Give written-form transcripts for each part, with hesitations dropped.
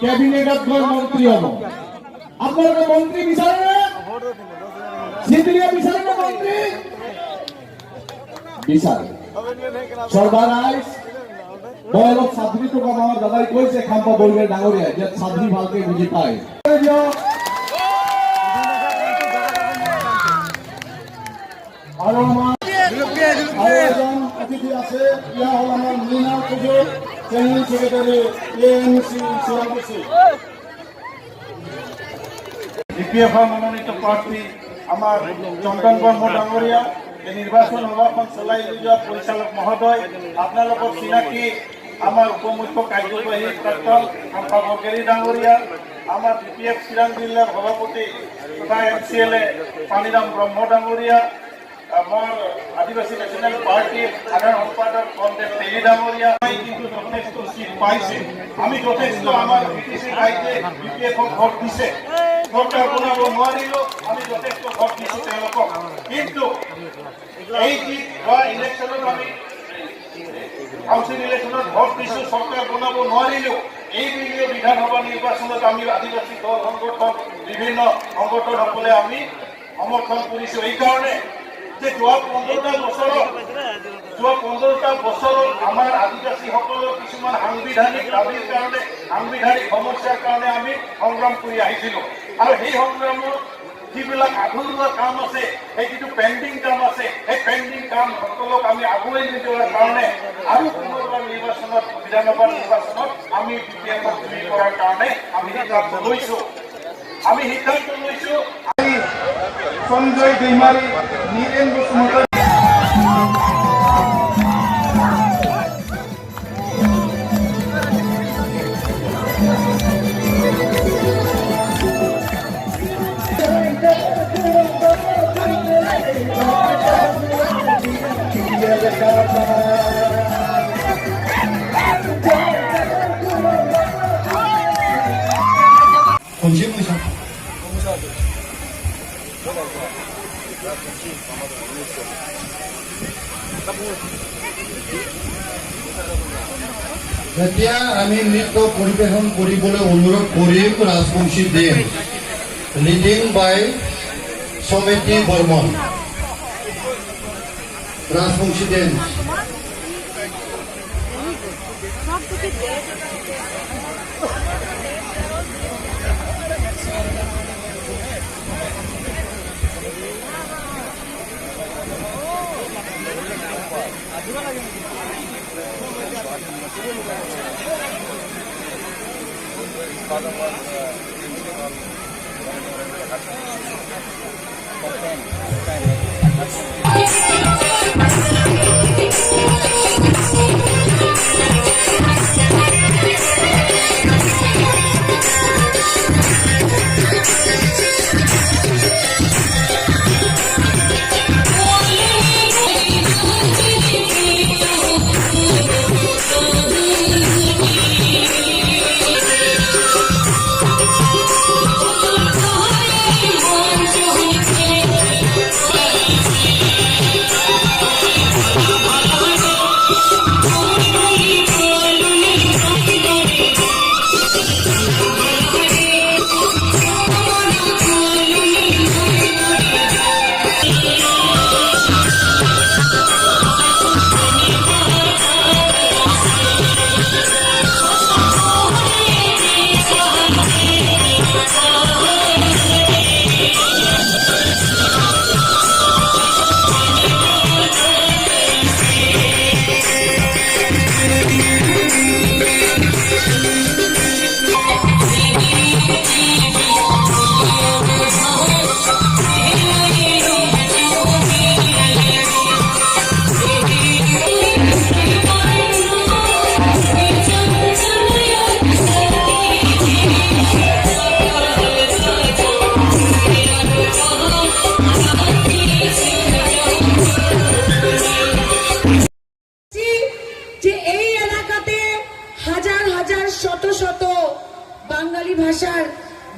কেবিনেটত গৈ মন্ত্ৰী হ'ব। আপোনালোকে মন্ত্ৰী বিচাৰে বিচাৰে না মন্ত্ৰী বিচাৰে সৰ্বাৰাইজ। মই অলপ চাদৰিটো আমাৰ দাদাই কৈছে খাম্পা বৰগোহাঁই ডাঙৰীয়াই যে চাদৰি ভালকে বুজি পায়। আৰু আমাৰ এজন অতিথি আছে, ইয়া হ'ল আমাৰ Mrinal Kujur, general secretary ANC চিৰাংকুচি। বিপিএফৰ মনোনীত প্ৰাৰ্থী আমাৰ চন্দন বৰ্মা ডাঙৰীয়া, নিৰ্বাচন সভাখন চলাই যোৱা পৰিচালক মহোদয়, আপোনালোকৰ চিনাকি আমাৰ উপমুখ্য কাৰ্যবাহী প্ৰাক্তন খাম্পা বৰগোহাঁই ডাঙৰীয়া, আমাৰ বিপিএফ চিৰাং জিলাৰ সভাপতি তথা MCLA পানীৰাম ব্ৰহ্ম ডাঙৰীয়া, আমাৰ আদিবাসী নেশ্যনেল পাৰ্টিৰ সাধাৰণ সম্পাদক কমৰেড তেলী ডাঙৰীয়া। কিন্তু যথেষ্ট চিট পাইছে, আমি যথেষ্ট আমাৰ BTC ৰাইজে BPFক ভোট দিছে, চৰকাৰ বনাব নোৱাৰিলেও আমি যথেষ্ট ভোট দিছোঁ তেওঁলোকক। কিন্তু এই যি ইলেকশ্যনত আমি কাউন্সিল ইলেকশ্যনত ভোট দিছোঁ, চৰকাৰ বনাব নোৱাৰিলেও এই বিধানসভা নিৰ্বাচনত আমি আদিবাসী দল সংগঠন বিভিন্ন সংগঠনসকলে আমি সমৰ্থন কৰিছোঁ। এইকাৰণে যে যোৱা 15টা বছৰত আমাৰ আদিবাসীসকলৰ কিছুমান সাংবিধানিক দাবীৰ কাৰণে, সাংবিধানিক সমস্যাৰ কাৰণে আমি সংগ্ৰাম কৰি আহিছিলোঁ। আৰু সেই সংগ্ৰামত যিবিলাক আধৰুৱা কাম আছে, সেই যিটো পেণ্ডিং কাম আছে, সেই পেণ্ডিং কামসকলক আমি আগুৱাই নিদিয়াৰ কাৰণে আৰু পুনৰবাৰ নিৰ্বাচনত, বিধানসভা নিৰ্বাচনত আমি BPFক জয়ী কৰাৰ কাৰণে আমি সিদ্ধান্ত লৈছোঁ। সঞ্জয় দৈমাৰী, নীৰেন বসুমতাৰী, এতিয়া আমি নৃত্য পৰিৱেশন কৰিবলৈ অনুৰোধ কৰিম ৰাজবংশী দেৱ, লিডিং বাই সমিতি বৰ্মন। ৰাজবংশী দেৱ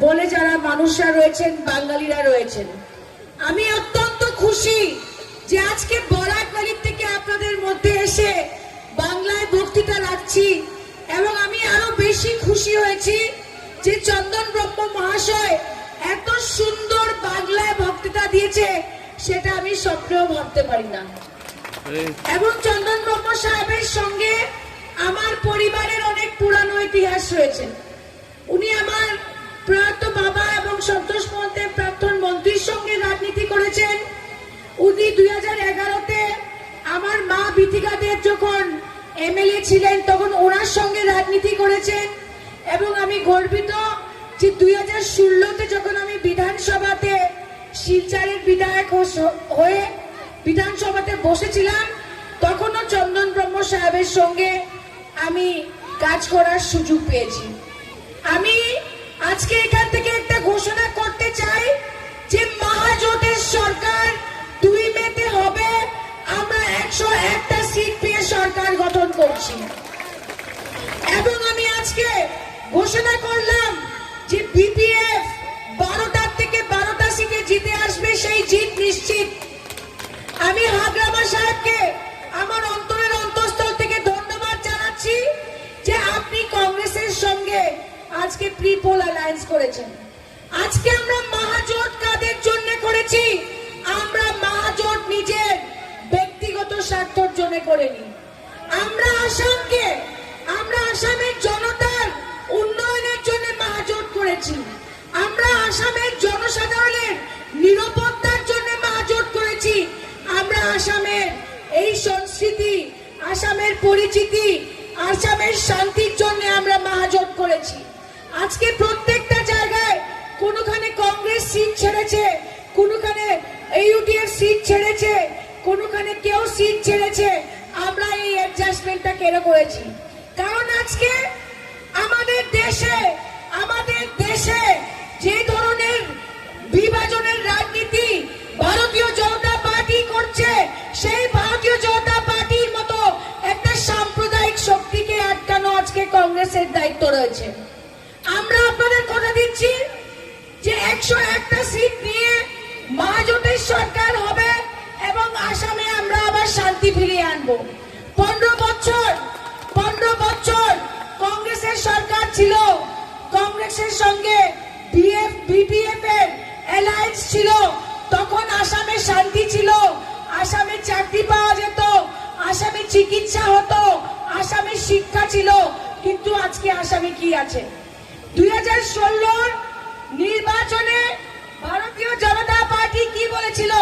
বলে যারা মানুষরা রয়েছেন, বাঙালিরা রয়েছেন। আমি অত্যন্ত খুশি যে আজকে বরাকবাড়ির থেকে আপনাদের মধ্যে এসে বাংলায় বক্তৃতা রাখছি, এবং আমি আরো বেশি খুশি হয়েছি যে চন্দন ব্রহ্ম মহাশয় এত সুন্দর বাংলায় বক্তৃতা দিয়েছে সেটা আমি স্বপ্নেও ভাবতে পারি না। এবং চন্দন ব্রহ্ম সাহেবের সঙ্গে আমার পরিবারের অনেক পুরানো ইতিহাস রয়েছে। উনি আমার প্রয়াত বাবা এবং সন্তোষ মহন্তের প্রাক্তন মন্ত্রীর সঙ্গে রাজনীতি করেছেন। উনি 2011-তে আমার মা বিথিকা দেব যখন এমএলএ ছিলেন তখন ওনার সঙ্গে রাজনীতি করেছেন। এবং আমি গর্বিত যে 2016-তে যখন আমি বিধানসভাতে শিলচরের বিধায়ক হয়ে বিধানসভাতে বসেছিলাম তখনও চন্দন ব্রহ্ম সাহেবের সঙ্গে আমি কাজ করার সুযোগ পেয়েছি। আমি আজকে এখান থেকে একটা ঘোষণা করতে চাই যে মহাজোটের সরকার 2 মেতে হবে। আমরা 101টা সিট পেয়ে সরকার গঠন করছি এবং আমি আজকে ঘোষণা করলাম যে বিপিএফ 12টার থেকে 12টা সিটে জিতে আসবে, সেই জিত নিশ্চিত। আমি হাগ্রামা সাহেবকে আমার অন্তরের অন্তঃস্থল থেকে ধন্যবাদ জানাচ্ছি যে আপনি কংগ্রেসের সঙ্গে আজকে প্রি পোল অ্যালায়েন্স করেছেন। আজকে আমরা মহাজোট কাদের জন্য করেছি? আমরা মহাজোট নিজের ব্যক্তিগত স্বার্থের জন্য করিনি। আমরা আসামের জনতার উন্নয়নের জন্য মহাজোট করেছি। আমরা আসামের জনসাধারণের নিরাপত্তার জন্য মহাজোট করেছি। আমরা আসামের এই সংস্কৃতি, আসামের পরিচিতি, আসামের শান্তির জন্য আমরা মহাজোট করেছি। আজকে প্রত্যেকটা জায়গায় কোনখানে কংগ্রেস সিট ছেড়েছে, কোনখানে ইউডিএফ সিট ছেড়েছে, কোনখানে কেউ সিট ছেড়েছে। আমরা এই অ্যাডজাস্টমেন্টটা কেন করেছি? কারণ আজকে আমাদের দেশে যে ধরনের বিভাজনের রাজনীতি ভারতীয় জনতা পার্টি করছে, সেই ভারতীয় জনতা পার্টির মতো একটা সাম্প্রদায়িক শক্তিকে আটকানো আজকে কংগ্রেসের দায়িত্ব রয়েছে। আমরা আপনাদের কথা দিচ্ছি যে 101টা সিট নিয়ে মহাজোটের সরকার হবে এবং আসামে আমরা আবার শান্তি ফিরিয়ে আনবো। 15 বছর কংগ্রেসের সরকার ছিল, কংগ্রেসের সঙ্গে বিপিএফ এর অ্যালায়েন্স ছিল, তখন আসামে শান্তি ছিল, আসামে চাকরি পাওয়া যেত, আসামে চিকিৎসা হতো, আসামে শিক্ষা ছিল। কিন্তু আজকে আসামে কি আছে? 2016 নির্বাচনে ভারতীয় জনতা পার্টি কি বলেছিল?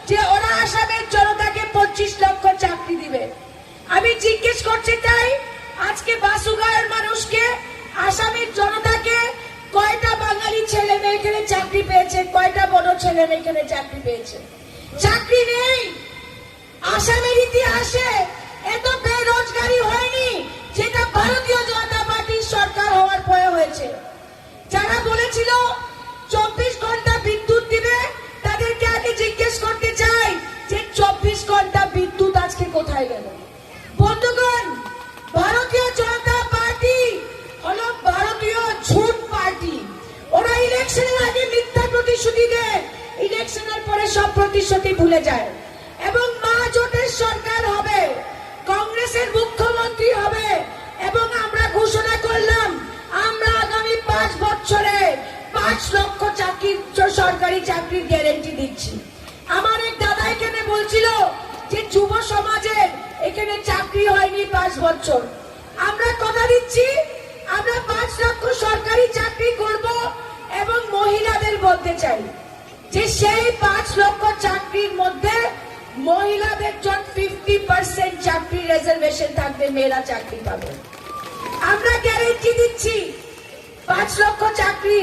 যে ওরা আসামের জনতাকে 25 লক্ষ চাকরি দিবে। আমি জিজ্ঞেস করতে চাই আজকে বাসুগাঁওয়ের মানুষকে, আসামের জনতাকে কয়টা বাঙালি ছেলে মেয়ে এখানে চাকরি পেয়েছে? কয়টা বড় ছেলে মেয়ে এখানে চাকরি পেয়েছে? চাকরি নেই। আসামের ইতিহাসে এত বেরোজগারি হয়নি যেটা ভারতীয় জনতা পার্টির সরকার হওয়ার পরে হয়েছে। যারা বলেছিল 24 ঘন্টা বিদ্যুৎ দিবে তাদেরকে আগে জিজ্ঞেস করতে চাই যে 24 ঘন্টা বিদ্যুৎ আজকে কোথায় গেল? বন্ধুগণ, ভারতীয় জনতা পার্টি হলো ভারতীয় ঝুট পার্টি। ওরা ইলেকশনের আগে মিথ্যা প্রতিশ্রুতি দেয়, ইলেকশনের পরে সব প্রতিশ্রুতি ভুলে যায়। এবং মহাজোটের সরকার হবে, কংগ্রেসের মুখ্যমন্ত্রী হবে এবং আমরা ঘোষণা করলাম আমরা আগামী 5 বছরে 5 লক্ষ সরকারি চাকরির গ্যারেন্টি দিচ্ছি। আমার এক দাদা এখানে বলছিল যে যুব সমাজের এখানে চাকরি হয়নি 5 বছর। আমরা কথা দিচ্ছি আমরা 5 লক্ষ সরকারি চাকরি করব এবং মহিলাদের বলতে চাই যে সেই 5 লক্ষ চাকরির মধ্যে মহিলাদের জন্য 50% চাকরি রিজার্ভেশন থাকবে, মেয়েরা চাকরি পাবে। আমরা গ্যারেন্টি দিচ্ছি 5 লক্ষ চাকরি।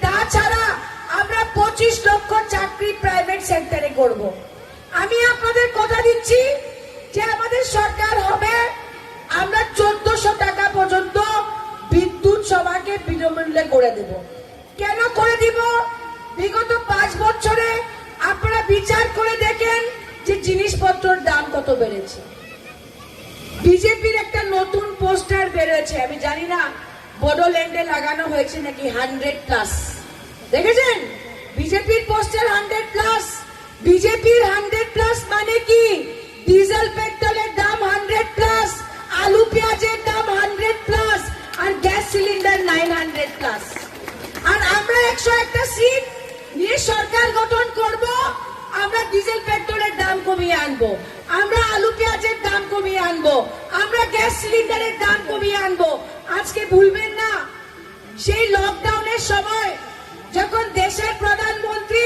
তাছাড়া আমরা 25 লক্ষ চাকরি প্রাইভেট সেক্টরে করব। আমি আপনাদের কথা দিচ্ছি যে আমাদের সরকার হবে, আমরা 1400 টাকা পর্যন্ত বিদ্যুৎ সবাইকে বিনামূল্যে করে দেব। কেন করে দিব? বিগত 5 বছরে আপনারা বিচার করে দেখেন যে জিনিসপত্রের দাম কত বেড়েছে। বিজেপির একটা নতুন পোস্টার বেরোয়েছে, আমি জানি না বড়োল্যান্ডে লাগানো হয়েছে নাকি 100+। দেখেছেন বিজেপির পোস্টার 100+। বিজেপির 100+ মানে কি? ডিজেল পেট্রোলের দাম 100+, আলু পেঁয়াজের দাম 100+, আর গ্যাস সিলিন্ডার 900+। আর আমরা 101টা সিট নিয়ে সরকার গঠন করব। আমরা ডিজেল পেট্রোলের দাম কমিয়ে আনবো, আমরা আলু পেঁয়াজের দাম কমিয়ে আনবো, আমরা গ্যাস সিলিন্ডারের দাম কমিয়ে আনবো। আজকে ভুলবেন না, সেই লকডাউনের সময় যখন দেশের প্রধানমন্ত্রী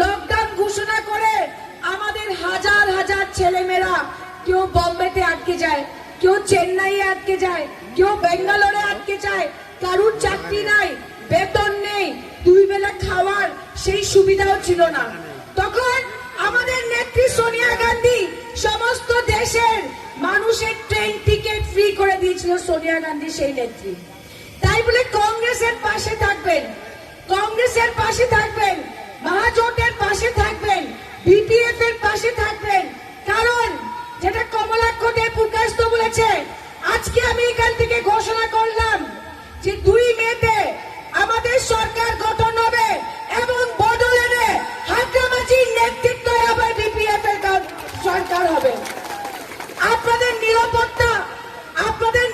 লকডাউন ঘোষণা করে আমাদের হাজার হাজার ছেলেমেয়েরা কেউ বোম্বেতে আটকে যায়, কেউ চেন্নাইয়ে আটকে যায়, কেউ বেঙ্গালোরে আটকে যায়, কারুর চাকরি নাই, বেতন নেই, 2 বেলা খাওয়ার সেই সুবিধাও ছিল না। তখন আমাদের নেত্রী সোনিয়া গান্ধী সমস্ত দেশের মানুষের ট্রেন টিকিট ফ্রি করে দিয়েছিল। সোনিয়া গান্ধী সেই নেত্রী। তাই বলে কংগ্রেসের পাশে থাকবেন, কংগ্রেসের পাশে থাকবেন, মহাজোটের পাশে থাকবেন, বিপিএফ এর পাশে থাকবেন। কারণ যেটা কমলাক্ষ দেবপুরকাস্ত বলেছে, আজকে আমি এখান থেকে ঘোষণা করলাম যে 2 মেতে আমাদের সরকার গঠন হবে এবং বদলেনে হাগ্রামাজির নেতৃত্বে আবার বিপিএফ এর সরকার হবে। আপনাদের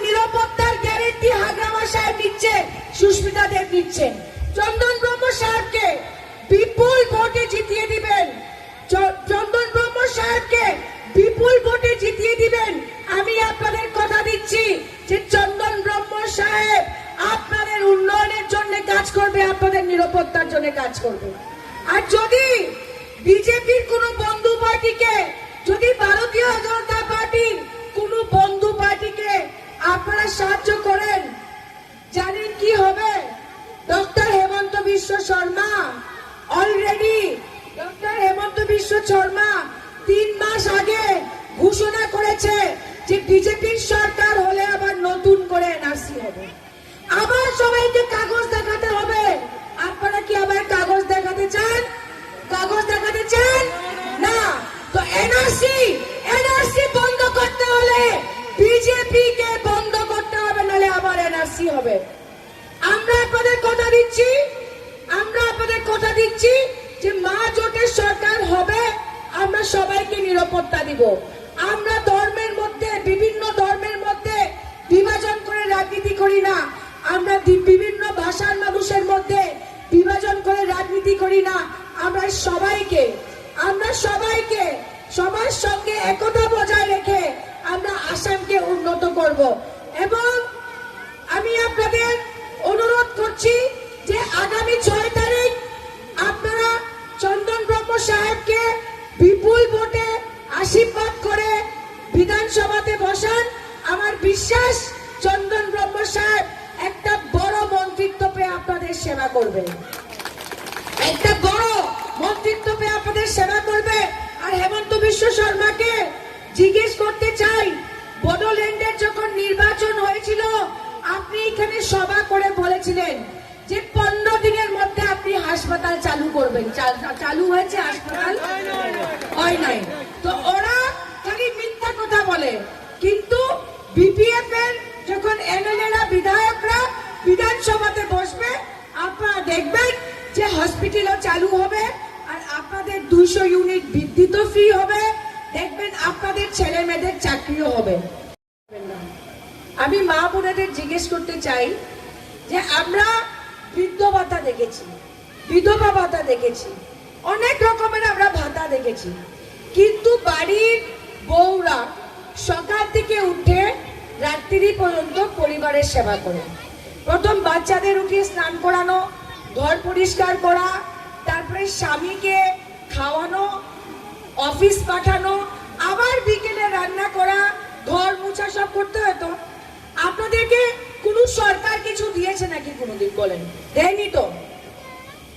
নিরাপত্তার গ্যারেন্টি হাগ্রামা সাহেব দিচ্ছে, সুস্মিতা দেব দিচ্ছেন। চন্দন ব্রহ্ম সাহেবকে বিপুল ভোটে জিতিয়ে দিবেন, চন্দন ব্রহ্ম সাহেবকে বিপুল ভোটে জিতিয়ে দিবেন। আমি আপনাদের কথা দিচ্ছি যে চন্দন ব্রহ্ম সাহেব আপনাদের উন্নয়নের জন্য কাজ করবে, আপনাদের নিরাপত্তার জন্য কাজ করবে। আর যদি বিজেপির কোন বন্ধু পার্টিকে, যদি ভারতীয় জনতা পার্টির কোন বন্ধু পার্টিকে আপনারা সাহায্য করেন, জানেন কি হবে? ডক্টর হেমন্ত বিশ্ব শর্মা অলরেডি, ডক্টর হেমন্ত বিশ্ব শর্মা 3 মাস আগে ঘোষণা করেছে যে বিজেপির সরকার হলে আবার নতুন করে এনআরসি হবে, আবার সবাইকে কাগজ দেখাতে হবে। আপনারা কি আবার কাগজ দেখাতে চান? কাগজ দেখাতে চান না? তো এনআরসি বন্ধ করতে হলে বিজেপি কে বন্ধ করতে হবে, নাহলে আবার এনআরসি হবে। আমরা আপনাদের কথা দিচ্ছি যে মা জোটের সরকার হবে, আমরা সবাইকে নিরাপত্তা দিব। আমরা ধর্মের মধ্যে, বিভিন্ন ধর্মের মধ্যে বিভাজন করে রাজনীতি করি না, আমরা বিভিন্ন ভাষার মানুষের মধ্যে বিভাজন করে রাজনীতি করি না। আমরা সবাইকে সবার সঙ্গে একতা বজায় রেখে আমরা আসামকে উন্নত করব। এবং আমি আপনাদের অনুরোধ করছি যে আগামী 6 তারিখ আপনারা চন্দন ব্রহ্ম সাহেবকে বিপুল ভোটে আশীর্বাদ করে বিধানসভাতে বসান। আমার বিশ্বাস চন্দন ব্রহ্ম সাহেব একটা বড় মন্ত্রিত্ব পেয়ে আপনাদের সেবা করবে, একটা বড় মন্ত্রিত্ব পেয়ে আপনাদের সেবা করবে। আর হেমন্ত বিশ্ব শর্মাকে জিজ্ঞেস করতে চাই, বড়োল্যান্ডের যখন নির্বাচন হয়েছিল আপনি এখানে সভা করে বলেছিলেন যে 15 দিনের মধ্যে আপনি হাসপাতাল চালু করবেন। চালু হয়েছে হাসপাতাল? হয় নাই। তো ওরা খালি মিথ্যা কথা বলে, কিন্তু বিপিএফ এর যখন এমএলএরা, বিধায়করা বিধানসভাতে বসবে, আপনারা দেখবেন যে হসপিটালও চালু হবে, আর আপনাদের 200 ইউনিট বিদ্যুৎ ফ্রি হবে, দেখবেন আপনাদের ছেলে মেয়েদের চাকরিও হবে। আমি মা বোনেদের জিজ্ঞেস করতে চাই যে আমরা বৃদ্ধ ভাতা দেখেছি, বিধবা ভাতা দেখেছি, অনেক রকমের আমরা ভাতা দেখেছি, কিন্তু বাড়ির বউরা সকাল থেকে উঠে রাত্রি পর্যন্ত পরিবারের সেবা করে। প্রথম বাচ্চাদের উঠিয়ে স্নান করানো, ঘর পরিষ্কার করা, তারপরে স্বামীকে খাওয়ানো, অফিস পাঠানো, আবার বিকেলে রান্না করা, ঘর মোছা, সব করতে হতো। আপনাদেরকে কোন সরকার কিছু দিয়েছে নাকি কোনোদিন? বলেন, দেয়নি তো।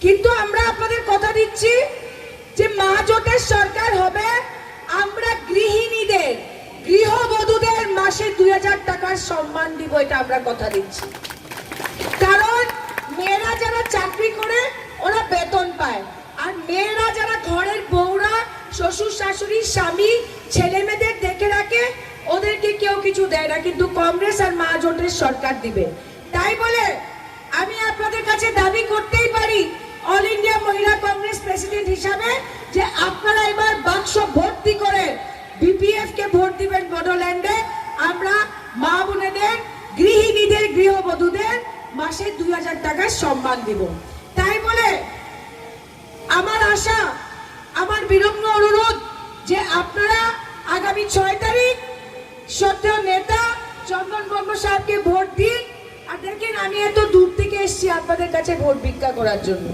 কিন্তু আমরা আপনাদের কথা দিচ্ছি যে মা জোটের সরকার হবে, আমরা গৃহিণীদের, গৃহবধূদের মাসে 2000 টাকার সম্মান দিব, এটা আমরা কথা দিচ্ছি। কারণ মেয়েরা যারা চাকরি করে ওরা বেতন পায়, আর মেয়েরা যারা ঘরের বউরা, শ্বশুর শাশুড়ি, স্বামী, ছেলে মেয়েদের দেখে রাখে, ওদেরকে কেউ কিছু দেয় না, কিন্তু কংগ্রেস আর মা জোটের সরকার দিবে। তাই বলে আমি আপনাদের কাছে দাবি করতেই পারি অল ইন্ডিয়া মহিলা কংগ্রেস প্রেসিডেন্ট হিসাবে যে আপনারা এবার বাক্স ভর্তি করে বিপিএফ কে ভোট দিবেন। বড়োল্যান্ডে আমরা মা বোনেদের, গৃহিণীদের, গৃহবধূদের মাসে 2000 টাকার সম্মান দিব। তাই বলে আমার আশা, আমার বিনম্র অনুরোধ যে আপনারা আগামী 6 তারিখ সত্ত্বেও নেতা চন্দন ব্রহ্ম সাহেবকে ভোট দিন। আর দেখেন, আমি এত দূর থেকে এসেছি আপনাদের কাছে ভোট ভিক্ষা করার জন্য।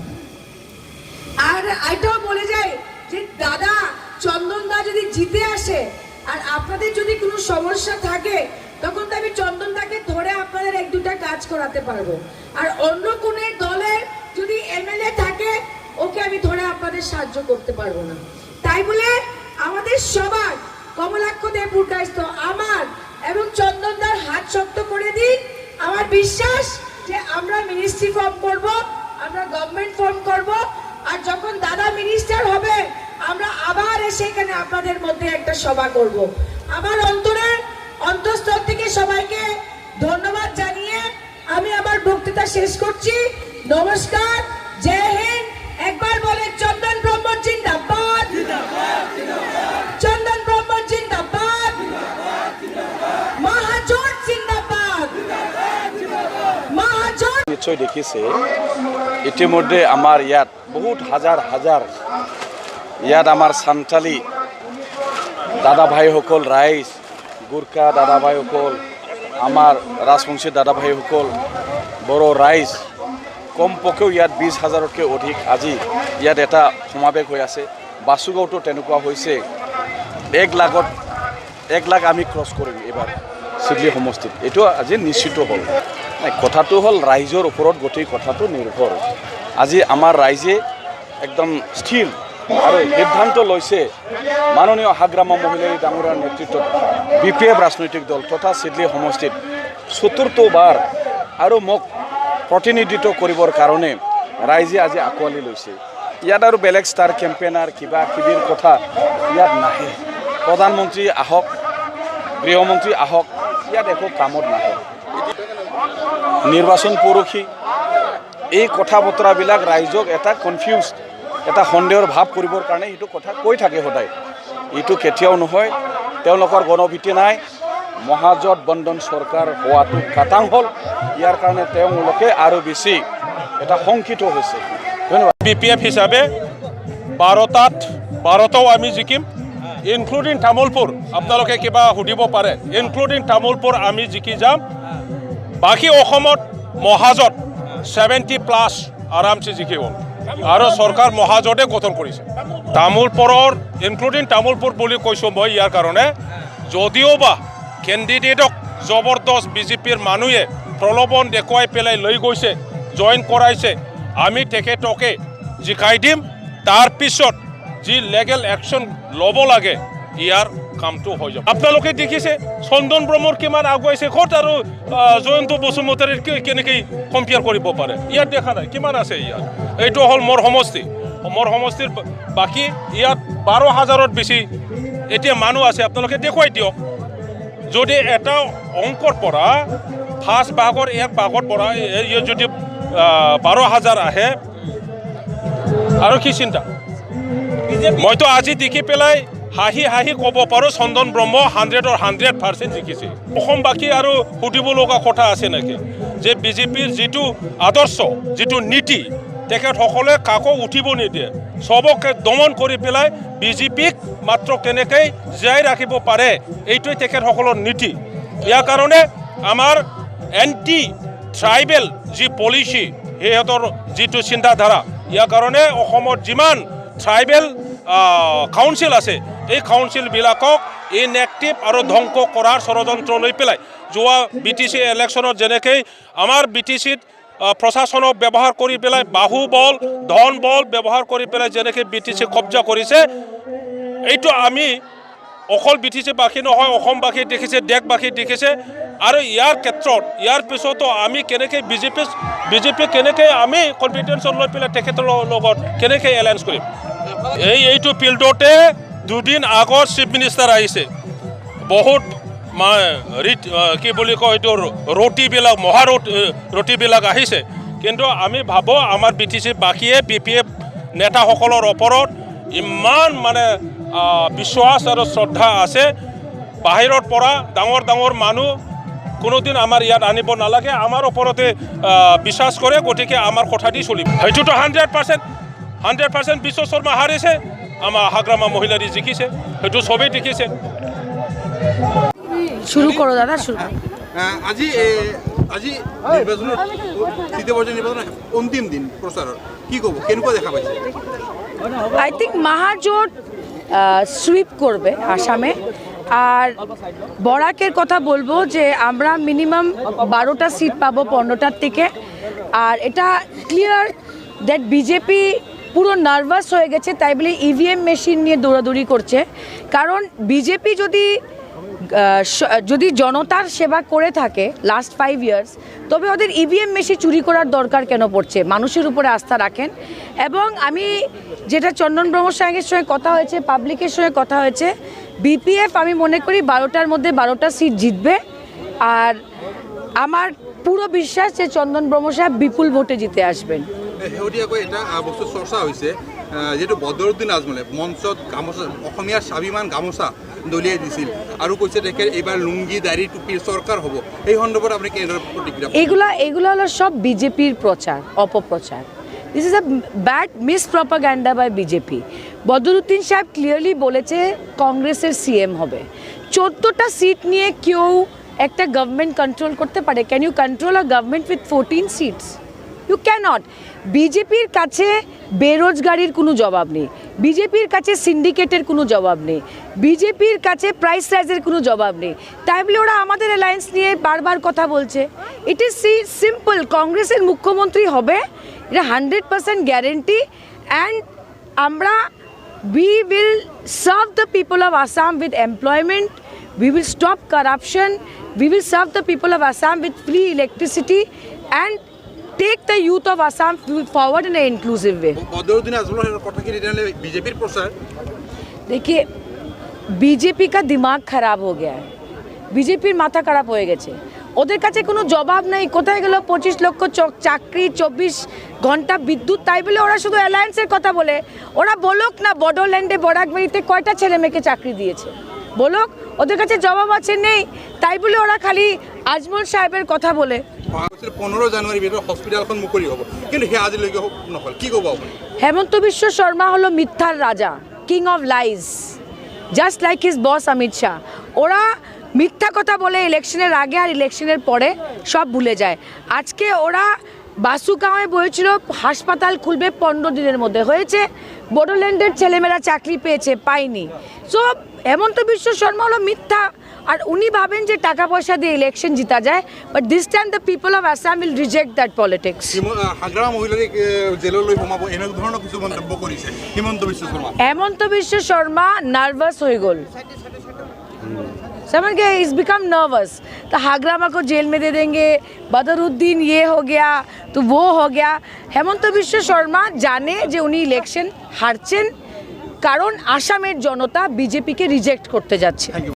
আর এটাও বলে যায় যে দাদা চন্দন দা যদি জিতে আসে আর আপনাদের যদি কোনো সমস্যা থাকে, তখন তো আমি চন্দন দাকে ধরে আপনাদের 1-2টা কাজ করাতে পারবো। আর অন্য কোনো দলের যদি এমএলএ থাকে, ওকে আমি ধরে আপনাদের সাহায্য করতে পারবো না। তাই বলে আমাদের সবার কমলাক্ষ দেবপুর কায়স্থ আমার এবং চন্দনদার হাত শক্ত করে দিন। আমার বিশ্বাস যে আমরা মিনিস্ট্রি ফর্ম করব, আমরা গভর্নমেন্ট ফর্ম করব। আর যখন দাদা মিনিস্টার হবে, আমরা আবার এসে এখানে আপনাদের মধ্যে একটা সভা করব। আমার অন্তঃস্থল থেকে সবাইকে ধন্যবাদ জানিয়ে আমি আমার বক্তৃতা শেষ করছি। নমস্কার, জয় হিন্দ। একবার বলে চন্দন ব্রহ্ম জিন্দাবাদ, চন্দন ব্রহ্ম জিন্দাবাদ, মহাজোট জিন্দাবাদ, মহাজোট। নিশ্চয় দেখিছে ইতিমধ্যে আমাৰ ইয়াত বহুত হাজাৰ হাজাৰ ইয়াত আমাৰ সান্তালী দাদা ভাইসকল, ৰাইজ, গোৰ্খা দাদা ভাইসকল, আমাৰ ৰাজবংশী দাদা ভাইসকল, বড়ো ৰাইজ, কমপক্ষেও ইয়াত 20,000তকৈ অধিক আজি ইয়াত এটা সমাৱেশ হৈ আছে। বাসুগাঁৱতো তেনেকুৱা হৈছে। 1 লাখ আমি ক্ৰছ কৰিম এইবাৰ চিডলি সমষ্টিত। এইটো আজি নিশ্চিত হ'ল। কথাটো হ'ল ৰাইজৰ ওপৰত গোটেই কথাটো নিৰ্ভৰ। আজি আমাৰ ৰাইজে একদম স্থিৰ আৰু সিদ্ধান্ত লৈছে মাননীয় হাগ্ৰামা মহিলাই ডাঙৰীয়াৰ নেতৃত্বত BPF ৰাজনৈতিক দল তথা চিডলি সমষ্টিত ৪ৰ্থবাৰ আৰু মোক প্ৰতিনিধিত্ব কৰিবৰ কাৰণে ৰাইজে আজি আঁকোৱালি লৈছে। ইয়াত আৰু বেলেগ ষ্টাৰ কেম্পেইনাৰ কিবা কিবিৰ কথা ইয়াত নাহে। প্ৰধানমন্ত্ৰী আহক, গৃহমন্ত্ৰী আহক, ইয়াত একো কামত নাহে। নিৰ্বাচন পৰখি এই কথা বতৰাবিলাক ৰাইজক এটা কনফিউজ, এটা সন্দেহৰ ভাৱ কৰিবৰ কাৰণে এইটো কথা কৈ থাকে সদায়। এইটো কেতিয়াও নহয়। তেওঁলোকৰ গণভীতি নাই। মহাজোট বন্ধন চৰকাৰ হোৱাটো খাটাং হ'ল। ইয়াৰ কাৰণে তেওঁলোকে আৰু বেছি এটা শংকিত হৈছে। ধন্যবাদ। BPF হিচাপে 12টাও আমি জিকিম, ইনক্লুডিং তামোলপুৰ। আপোনালোকে কিবা সুধিব পাৰে, ইনক্লুডিং তামোলপুৰ আমি জিকি যাম। বাকী অসমত মহাজোট 70+ আৰামছে জিকিব আৰু চৰকাৰ মহাজোটে গঠন কৰিছে। তামোলপুৰৰ ইনক্লুডিং তামোলপুৰ বুলি কৈছোঁ মই ইয়াৰ কাৰণে, যদিওবা কেণ্ডিডেটক জবৰদস্ত বিজেপিৰ মানুহে প্ৰলোভন দেখুৱাই পেলাই লৈ গৈছে, জইন কৰাইছে, আমি তেখেতকে জিকাই দিম। তাৰপিছত যি লিগেল একশ্যন ল'ব লাগে ইয়াৰ কামটো হৈ যাব। আপোনালোকে দেখিছে চন্দন ব্ৰহ্মৰ কিমান আগুৱাইছে, ক'ত আৰু জয়ন্ত বসুমতাৰীৰ কেনেকৈ কম্পেয়াৰ কৰিব পাৰে। ইয়াত দেখা নাই কিমান আছে ইয়াত। এইটো হ'ল মোৰ সমষ্টি। মোৰ সমষ্টিৰ বাকী ইয়াত 12,000ত বেছি এতিয়া মানুহ আছে। আপোনালোকে দেখুৱাই দিয়ক। যদি এটা অংকৰ পৰা ফাৰ্ষ্ট ভাগৰ 1 ভাগৰ পৰা যদি 12,000 আহে আৰু কি চিন্তা। মইতো আজি দেখি পেলাই হাঁহি হাঁহি ক'ব পাৰোঁ চন্দন ব্ৰহ্ম 100% জিকিছে। অসমবাসী আৰু সুধিব লগা কথা আছে নেকি যে বিজেপিৰ যিটো আদৰ্শ, যিটো নীতি, তেখেতসকলে কাকো উঠিব নিদিয়ে, চবকে দমন কৰি পেলাই বিজেপিক মাত্ৰ কেনেকৈ জীয়াই ৰাখিব পাৰে, এইটোৱে তেখেতসকলৰ নীতি। ইয়াৰ কাৰণে আমাৰ এণ্টি ট্ৰাইবেল যি পলিচি, সিহঁতৰ যিটো চিন্তাধাৰা, ইয়াৰ কাৰণে অসমত যিমান ট্ৰাইবেল কাউন্সিল আছে, এই কাউন্সিলবিলাকক ইনএক্টিভ আৰু ধ্বংস কৰাৰ ষড়যন্ত্ৰ লৈ পেলাই যোৱা BTC ইলেকশ্যনত যেনেকৈ আমাৰ BTCত প্ৰশাসনক ব্যৱহাৰ কৰি পেলাই বাহুবল, ধন বল ব্যৱহাৰ কৰি পেলাই যেনেকৈ BTC কব্জা কৰিছে, এইটো আমি অকল BTCবাসী নহয়, অসমবাসী দেখিছে, দেশবাসী দেখিছে। আৰু ইয়াৰ ক্ষেত্ৰত ইয়াৰ পিছতো আমি কেনেকৈ বিজেপি কেনেকৈ আমি কনফিডেন্সত লৈ পেলাই তেখেতৰ লগত কেনেকৈ এলায়েন্স কৰিম। এইটো ফিল্ডতে 2 দিন আগত চিফ মিনিষ্টাৰ আহিছে। বহুত কি বুলি কয় এইটো ৰুটিবিলাক, ৰুটিবিলাক আহিছে। কিন্তু আমি ভাবোঁ আমাৰ BTCবাসীয়ে BPF নেতাসকলৰ ওপৰত ইমান মানে বিশ্বাস আৰু শ্ৰদ্ধা আছে। বাহিৰৰ পৰা ডাঙৰ ডাঙৰ মানুহ কোনোদিন আমাৰ ইয়াত আনিব নালাগে আমাৰ ওপৰতে বিশ্বাস কৰে গতিকে আমাৰ কথাটি চলিব সেইটোতো 100% বিশ্ব শৰ্মা হাৰিছে আমাৰ হাগ্ৰামা মহিলাৰী জিকিছে সেইটো চবেই দেখিছে শুরু করো দাদা, শুরু করো। আজি আজি নিৰ্বাচনৰ তৃতীয় পৰ্যায়ৰ নিৰ্বাচনৰ অন্তিম দিন প্ৰচাৰৰ কি ক'ব কেনেকুৱা দেখা পাইছে আই থিঙ্ক মহাজোট সুইপ করবে আসামে। আর বরাকের কথা বলবো যে আমরা মিনিমাম 12টা সিট পাবো 15টার থেকে। আর এটা ক্লিয়ার দ্যাট বিজেপি পুরো নার্ভাস হয়ে গেছে, তাই বলে ইভিএম মেশিন নিয়ে দৌড়াদৌড়ি করছে। কারণ বিজেপি যদি জনতার সেবা করে থাকে লাস্ট 5 ইয়ার্স, তবে ওদের ইভিএম মেশিন চুরি করার দরকার কেন পড়ছে? মানুষের উপরে আস্থা রাখেন। এবং আমি যেটা চন্দন ব্রহ্ম সাহেবের সঙ্গে কথা হয়েছে, পাবলিকের সঙ্গে কথা হয়েছে, বিপিএফ আমি মনে করি 12টার মধ্যে 12টা সিট জিতবে। আর আমার পুরো বিশ্বাস যে চন্দন ব্রহ্ম সাহেব বিপুল ভোটে জিতে আসবেন। শেহতীয়াকৈ এটা বস্তু চৰ্চা হৈছে যিহেতু বদৰুদ্দিন আজমলে মঞ্চত গামোচা অসমীয়াৰ স্বাভিমান গামোচা দলিয়াই দিছিল আৰু কৈছে তেখেত এইবাৰ লুংগি দাড়ি টুপিৰ চৰকাৰ হ'ব। এই সন্দৰ্ভত আপুনি কেনেদৰে প্ৰতিক্ৰিয়া? এগুলো হলো সব বিজেপির প্রচার, অপপ্রচার। This is a bad miss propaganda by BJP. Badruddin সাহেব ক্লিয়ারলি বলেছে কংগ্রেসের সিএম হবে। 14টা সিট নিয়ে কেউ একটা গভর্নমেন্ট কন্ট্রোল করতে পারে? Can you control a government with 14 seats? You cannot. বিজেপির কাছে বেরোজগারির কোনো জবাব নেই, বিজেপির কাছে সিন্ডিকেটের কোনো জবাব নেই, বিজেপির কাছে প্রাইস রাইজের কোনো জবাব নেই। তাই বলে ওরা আমাদের অ্যালায়েন্স নিয়ে বারবার কথা বলছে। ইট ইজ সিম্পল, কংগ্রেসের মুখ্যমন্ত্রী হবে, এটা 100% গ্যারেন্টি। অ্যান্ড আমরা we will serve the people of Assam with employment, we will stop corruption, we will serve the people of Assam with free electricity and take the youth of Assam forward in an inclusive way. Badruddin আজমলৰ কথা কি তেতিয়াহ'লে বিজেপিৰ প্ৰচাৰ? देखिए BJP का दिमाग खराब हो गया है, বিজেপির মাথা খারাপ হয়ে গেছে। ওদের কাছে কোনো জবাব নেই। কোথায় গেল 25 লক্ষ চাকরি, 24 ঘন্টা বিদ্যুৎ? তাই বলে ওরা শুধু অ্যালায়েন্সের কথা বলে। ওরা বলুক না বড়োল্যান্ডে বরাকবাড়িতে কয়টা ছেলে মেয়েকে চাকরি দিয়েছে, বলুক। ওদের কাছে জবাব আছে, নেই। তাই বলে ওরা খালি আজমল সাহেবের কথা বলে। 15 জানুৱাৰীৰ ভিতৰত হস্পিটেলখন মুকলি হ'ব, কিন্তু সেই আজিলৈকে নহ'ল। কি ক'ব আপুনি? হেমন্ত বিশ্ব শর্মা হলো মিথ্যার রাজা, king of lies, just like his boss Amit Shah. ওরা মিথ্যা কথা বলে ইলেকশনের আগে আর ইলেকশনের পরে সব ভুলে যায়। আজকে ওরা বাসুগাঁওয়ে বলেছিল হাসপাতাল খুলবে 15 দিনের মধ্যে, হয়েছে। বড়োল্যান্ডের ছেলেমেয়েরা চাকরি পেয়েছে, পায়নি। সো হেমন্ত বিশ্ব শর্মা হলো মিথ্যা। আর উনি ভাবেন যে টাকা পয়সা দিয়ে ইলেকশন জিতা যায়, but this time the people of Assam will reject that politics. Hagrama মহিলাৰীক জেললৈ সোমাব এনেকুৱা ধৰণৰ কিছু মন্তব্য কৰিছে হিমন্ত বিশ্ব শৰ্মা। হেমন্ত বিশ্ব শর্মা নার্ভাস হয়ে গেল, समझ गए, इज बिकम नर्वस। तो हाग्रामा को जेल में दे देंगे, बदरुद्दीन ये हो गया तो वो हो गया। हेमंत বিশ্ব শর্মা জানে যে উনি ইলেকশন হারছেন, কারণ আসামের জনতা বিজেপিকে রিজেক্ট করতে যাচ্ছে।